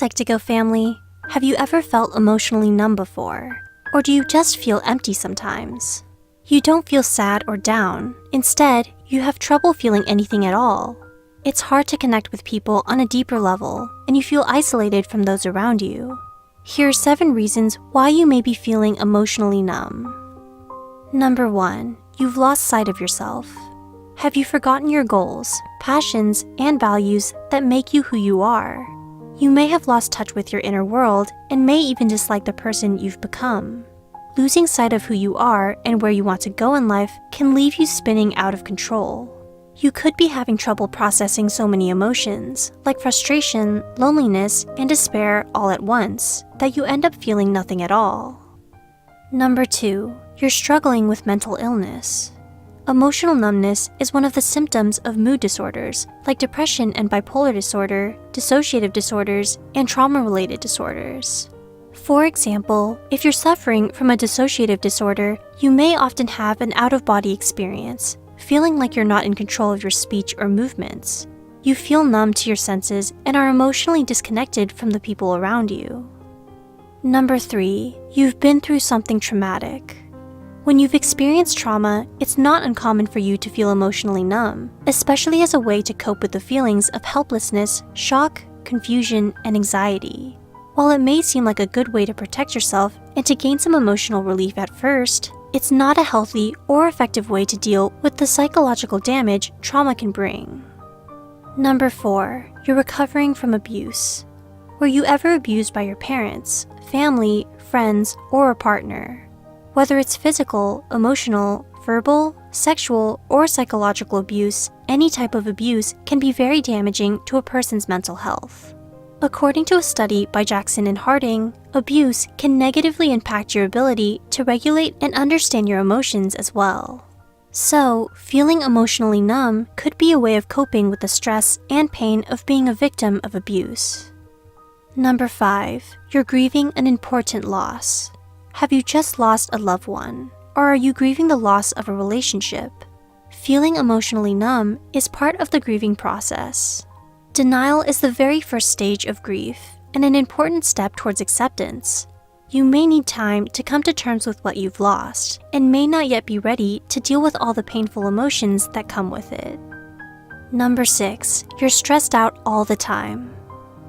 Psych2Go family, have you ever felt emotionally numb before? Or do you just feel empty sometimes? You don't feel sad or down. Instead, you have trouble feeling anything at all. It's hard to connect with people on a deeper level, and you feel isolated from those around you. Here are 7 reasons why you may be feeling emotionally numb. Number 1, you've lost sight of yourself. Have you forgotten your goals, passions, and values that make you who you are? You may have lost touch with your inner world and may even dislike the person you've become. Losing sight of who you are and where you want to go in life can leave you spinning out of control. You could be having trouble processing so many emotions, like frustration, loneliness, and despair all at once, that you end up feeling nothing at all. Number 2, you're struggling with mental illness. Emotional numbness is one of the symptoms of mood disorders, like depression and bipolar disorder, dissociative disorders, and trauma-related disorders. For example, if you're suffering from a dissociative disorder, you may often have an out-of-body experience, feeling like you're not in control of your speech or movements. You feel numb to your senses and are emotionally disconnected from the people around you. Number 3, you've been through something traumatic. When you've experienced trauma, it's not uncommon for you to feel emotionally numb, especially as a way to cope with the feelings of helplessness, shock, confusion, and anxiety. While it may seem like a good way to protect yourself and to gain some emotional relief at first, it's not a healthy or effective way to deal with the psychological damage trauma can bring. Number 4, you're recovering from abuse. Were you ever abused by your parents, family, friends, or a partner? Whether it's physical, emotional, verbal, sexual, or psychological abuse, any type of abuse can be very damaging to a person's mental health. According to a study by Jackson and Harding, abuse can negatively impact your ability to regulate and understand your emotions as well. So, feeling emotionally numb could be a way of coping with the stress and pain of being a victim of abuse. Number 5, you're grieving an important loss. Have you just lost a loved one? Or are you grieving the loss of a relationship? Feeling emotionally numb is part of the grieving process. Denial is the very first stage of grief and an important step towards acceptance. You may need time to come to terms with what you've lost and may not yet be ready to deal with all the painful emotions that come with it. Number 6, you're stressed out all the time.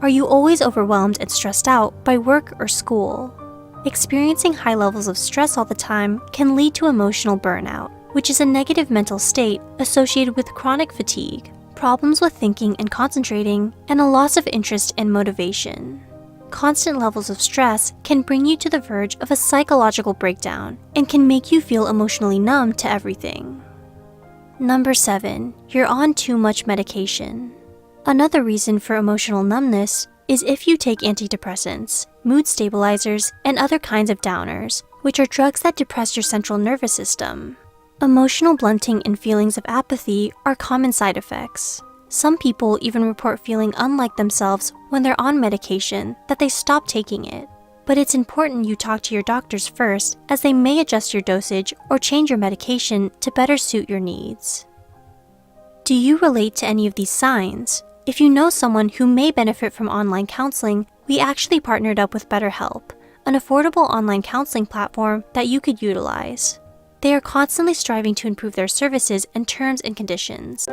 Are you always overwhelmed and stressed out by work or school? Experiencing high levels of stress all the time can lead to emotional burnout, which is a negative mental state associated with chronic fatigue, problems with thinking and concentrating, and a loss of interest and motivation. Constant levels of stress can bring you to the verge of a psychological breakdown and can make you feel emotionally numb to everything. Number 7, you're on too much medication. Another reason for emotional numbness is if you take antidepressants, mood stabilizers, and other kinds of downers, which are drugs that depress your central nervous system. Emotional blunting and feelings of apathy are common side effects. Some people even report feeling unlike themselves when they're on medication that they stop taking it. But it's important you talk to your doctors first, as they may adjust your dosage or change your medication to better suit your needs. Do you relate to any of these signs? If you know someone who may benefit from online counseling, we actually partnered up with BetterHelp, an affordable online counseling platform that you could utilize. They are constantly striving to improve their services and terms and conditions.